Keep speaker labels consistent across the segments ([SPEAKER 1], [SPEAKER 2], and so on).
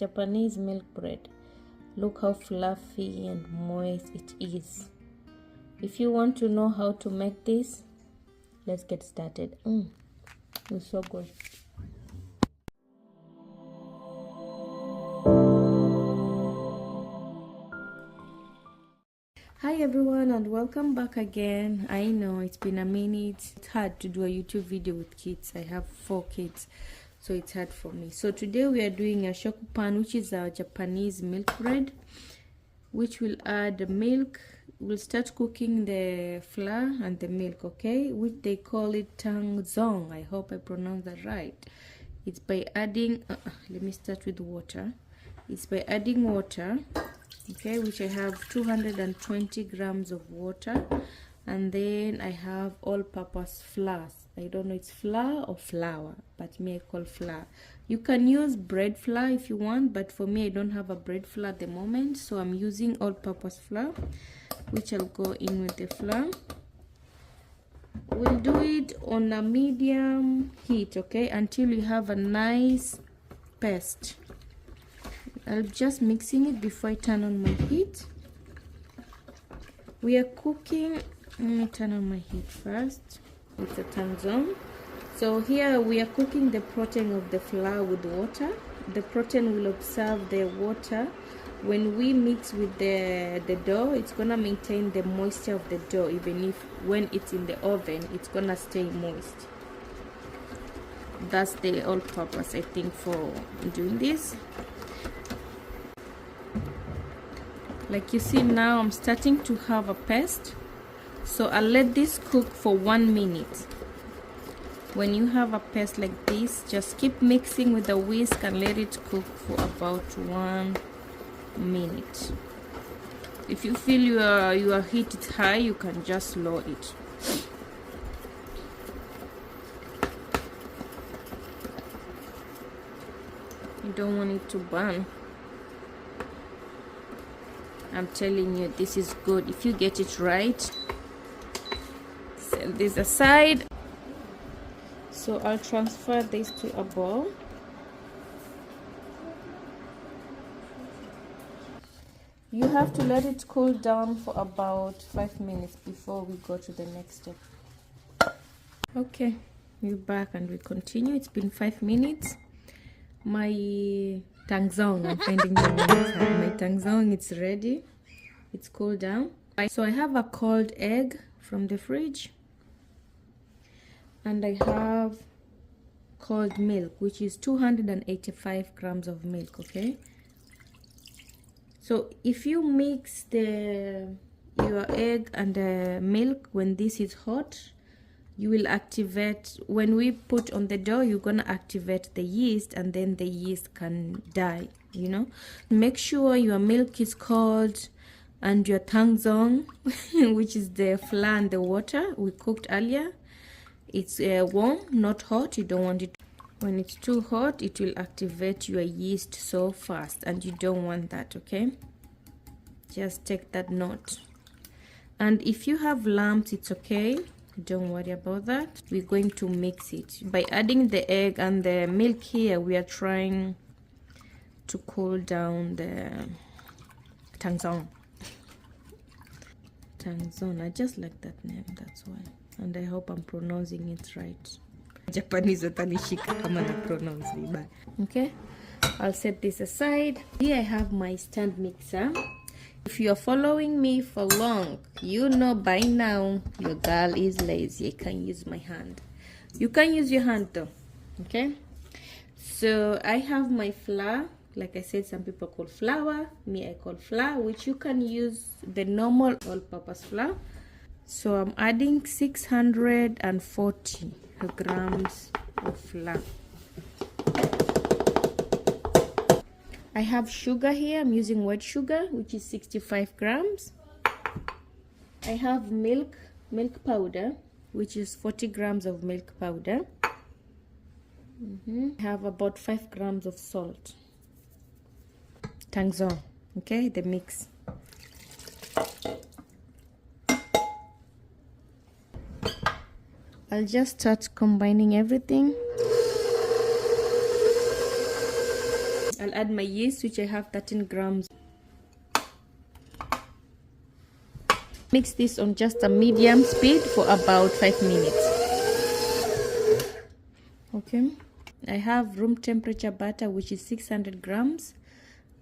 [SPEAKER 1] Japanese milk bread. Look how fluffy and moist it is. If you want to know how to make this, let's get started. It's so good. Hi everyone, and welcome back again. I know it's been a minute. It's hard to do a YouTube video with kids. I have 4 kids, so it's hard for me. So today we are doing a Shokupan, which is our Japanese milk bread, which will add milk. We'll start cooking the flour and the milk, okay, which they call it tangzong. I hope I pronounced that right. It's by adding let me start with water. It's by adding water, okay, which I have 220 grams of water, and then I have all-purpose flour. I don't know it's flour or flour, but me I call flour. You can use bread flour if you want, but for me I don't have a bread flour at the moment, so I'm using all-purpose flour, which I'll go in with the flour. We'll do it on a medium heat, okay, until you have a nice paste. I'm just mixing it before I turn on my heat. We are cooking. Let me turn on my heat first. It's a tangzong. So here we are cooking the protein of the flour with water. The protein will absorb the water. When we mix with the dough, it's gonna maintain the moisture of the dough. Even if when it's in the oven, it's gonna stay moist. That's the all purpose, I think, for doing this. Like you see now, I'm starting to have a paste, so I'll let this cook for 1 minute. When you have a paste like this, just keep mixing with the whisk and let it cook for about 1 minute. If you feel your heat is high, you can just lower it. You don't want it to burn. I'm telling you, this is good if you get it right. Set this aside. So I'll transfer this to a bowl. You have to let it cool down for about 5 minutes before we go to the next step. Okay, we're back and we continue. It's been 5 minutes. My tangzong, I'm finding the name. My tangzong, it's ready. It's cooled down. So I have a cold egg from the fridge, and I have cold milk, which is 285 grams of milk, okay? So if you mix your egg and the milk when this is hot, you will activate, when we put on the dough, you're gonna activate the yeast, and then the yeast can die, you know. Make sure your milk is cold and your tangzong, which is the flour and the water we cooked earlier, it's warm, not hot. You don't want it. When it's too hot, it will activate your yeast so fast, and you don't want that, okay? Just take that note. And if you have lumps, it's okay. Don't worry about that. We're going to mix it by adding the egg and the milk. Here we are trying to cool down the tangzong. Tangzong, I just like that name, that's why. And I hope I'm pronouncing it right. Japanese watanishika kama na pronounce vibaya. Okay, I'll set this aside. Here I have my stand mixer. If you're following me for long, you know by now your girl is lazy. I can use my hand. You can use your hand though, okay? So I have my flour. Like I said, some people call flour. Me, I call flour, which you can use the normal all-purpose flour. So I'm adding 640 grams of flour. I have sugar here. I'm using white sugar, which is 65 grams. I have milk powder, which is 40 grams of milk powder. I have about 5 grams of salt. Tangzong, okay, the mix. I'll just start combining everything. I'll add my yeast, which I have 13 grams. Mix this on just a medium speed for about 5 minutes. Okay, I have room temperature butter, which is 600 grams.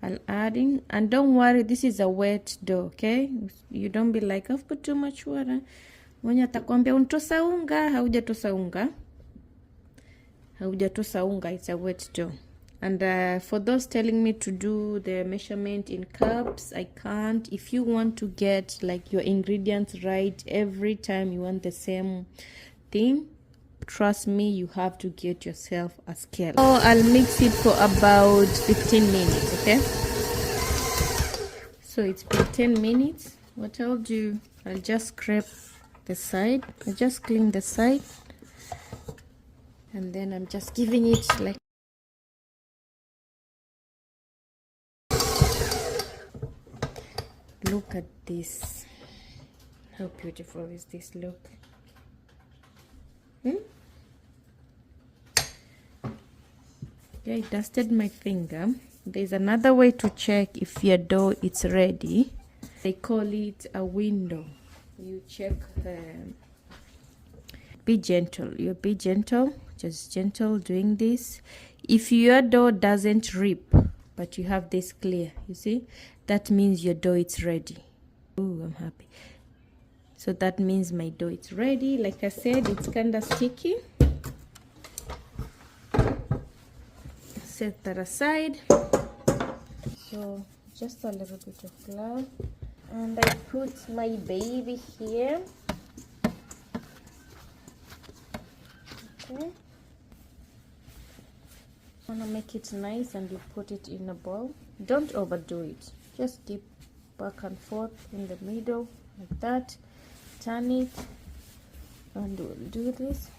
[SPEAKER 1] I'll add in, and don't worry, this is a wet dough. Okay, you don't be like, I've put too much water. Mwenye atakwambia untosa unga, haujatosa unga. Haujatosa unga, it's a wet dough. And for those telling me to do the measurement in cups, I can't. If you want to get like your ingredients right every time you want the same thing, trust me, you have to get yourself a scale. So I'll mix it for about 15 minutes, okay? So it's been 10 minutes. What I'll do, I'll just scrape the side. I just clean the side. And then I'm just giving it like, look at this. How beautiful is this? Look. Yeah, I dusted my finger. There's another way to check if your dough is ready. They call it a window. You check. Be gentle. You be gentle. Just gentle doing this. If your dough doesn't rip, but you have this clear, you see, that means your dough is ready. Oh, I'm happy. So that means my dough is ready. Like I said, it's kind of sticky. Set that aside. So just a little bit of flour, and I put my baby here. Okay. Want to make it nice, and you put it in a bowl. Don't overdo it. Just dip back and forth in the middle like that. Turn it, and we'll do this.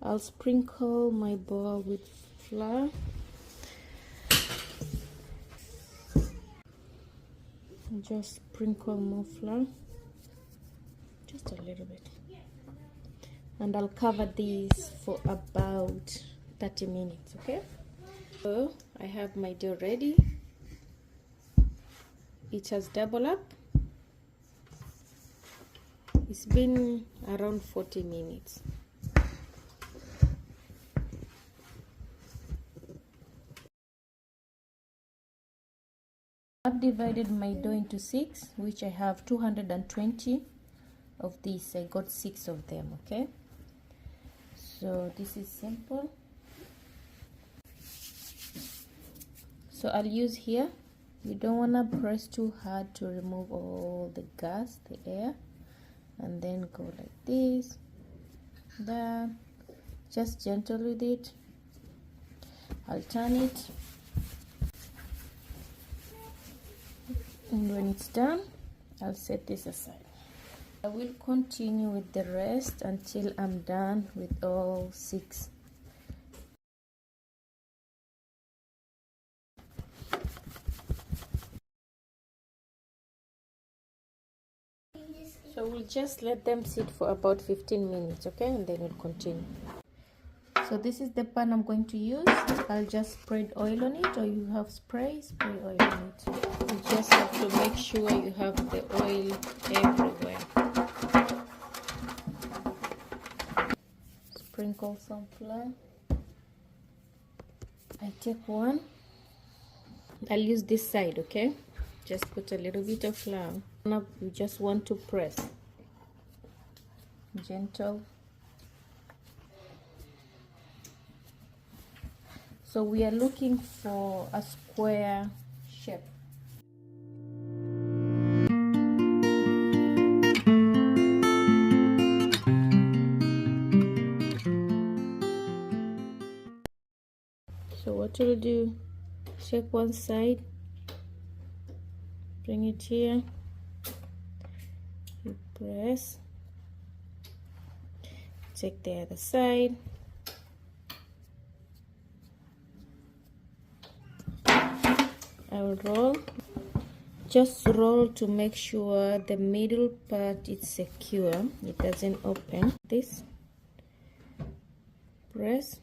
[SPEAKER 1] I'll sprinkle my bowl with flour. Just sprinkle more flour, just a little bit, and I'll cover these for about 30 minutes. Okay, so I have my dough ready. It has doubled up. It's been around 40 minutes. I've divided my dough into 6, which I have 220 of these. I got 6 of them. Okay, so this is simple. So I'll use here. You don't want to press too hard to remove all the gas, the air, and then go like this, there. Just gentle with it. I'll turn it, and when it's done, I'll set this aside. I will continue with the rest until I'm done with all 6. So we'll just let them sit for about 15 minutes, okay, and then we'll continue. So this is the pan I'm going to use. I'll just spread oil on it, or you have spray oil on it. You just have to make sure you have the oil everywhere. Sprinkle some flour. I take one. I'll use this side, okay? Just put a little bit of flour. Now you just want to press. Gentle. So we are looking for a square shape. So what you'll do, check one side, bring it here, you press, check the other side, I'll roll. Just roll to make sure the middle part is secure, it doesn't open. This, press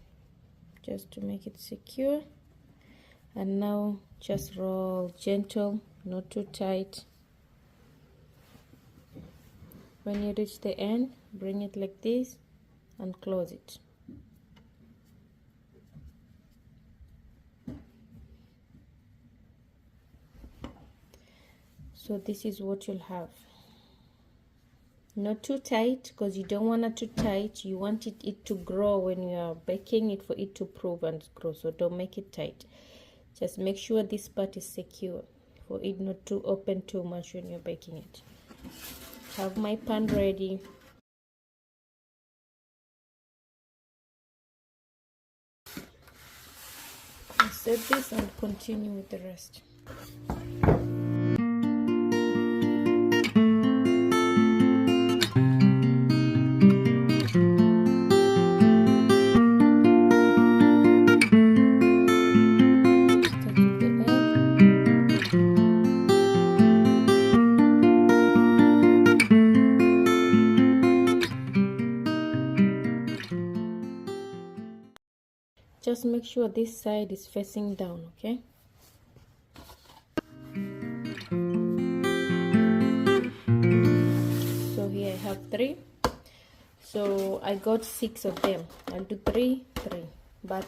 [SPEAKER 1] just to make it secure. And now just roll gentle, not too tight. When you reach the end, bring it like this and close it. So this is what you'll have. Not too tight, because you don't want it too tight. You want it to grow when you are baking it, for it to prove and grow. So don't make it tight. Just make sure this part is secure, for it not to open too much when you're baking it. Have my pan ready. I'll set this and continue with the rest. Just make sure this side is facing down, okay? So here I have 3. So I got 6 of them. I'll do 3, 3. But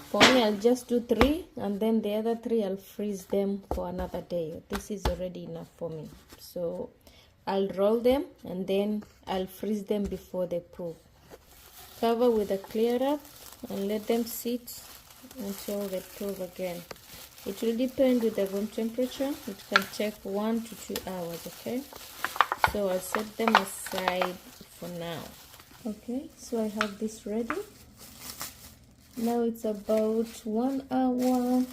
[SPEAKER 1] for me, I'll just do 3, and then the other 3 I'll freeze them for another day. This is already enough for me. So I'll roll them and then I'll freeze them before they proof. Cover with a clear wrap and let them sit until they proof again. It will depend with the room temperature. It can take 1 to 2 hours, okay? So I'll set them aside for now. Okay, so I have this ready. Now it's about 1 hour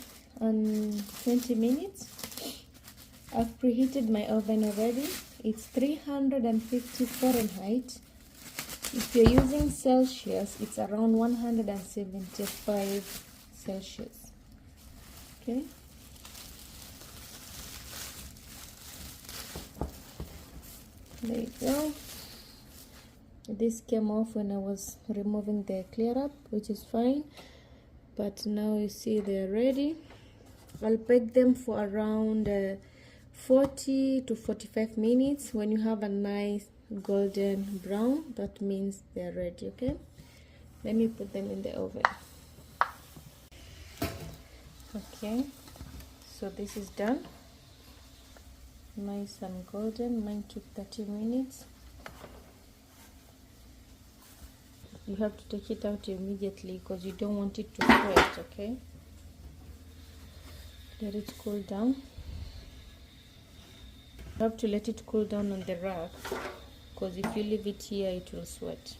[SPEAKER 1] and 20 minutes. I've preheated my oven already. It's 350 Fahrenheit. If you're using Celsius, it's around 175 Celsius. Okay. There you go. This came off when I was removing the clear up, which is fine. But now you see they're ready. I'll bake them for around 40 to 45 minutes. When you have a nice golden brown, that means they're ready, okay? Let me put them in the oven. Okay, so this is done. Nice and golden. Mine took 30 minutes. You have to take it out immediately because you don't want it to sweat, okay? Let it cool down. You have to let it cool down on the rack, because if you leave it here, it will sweat.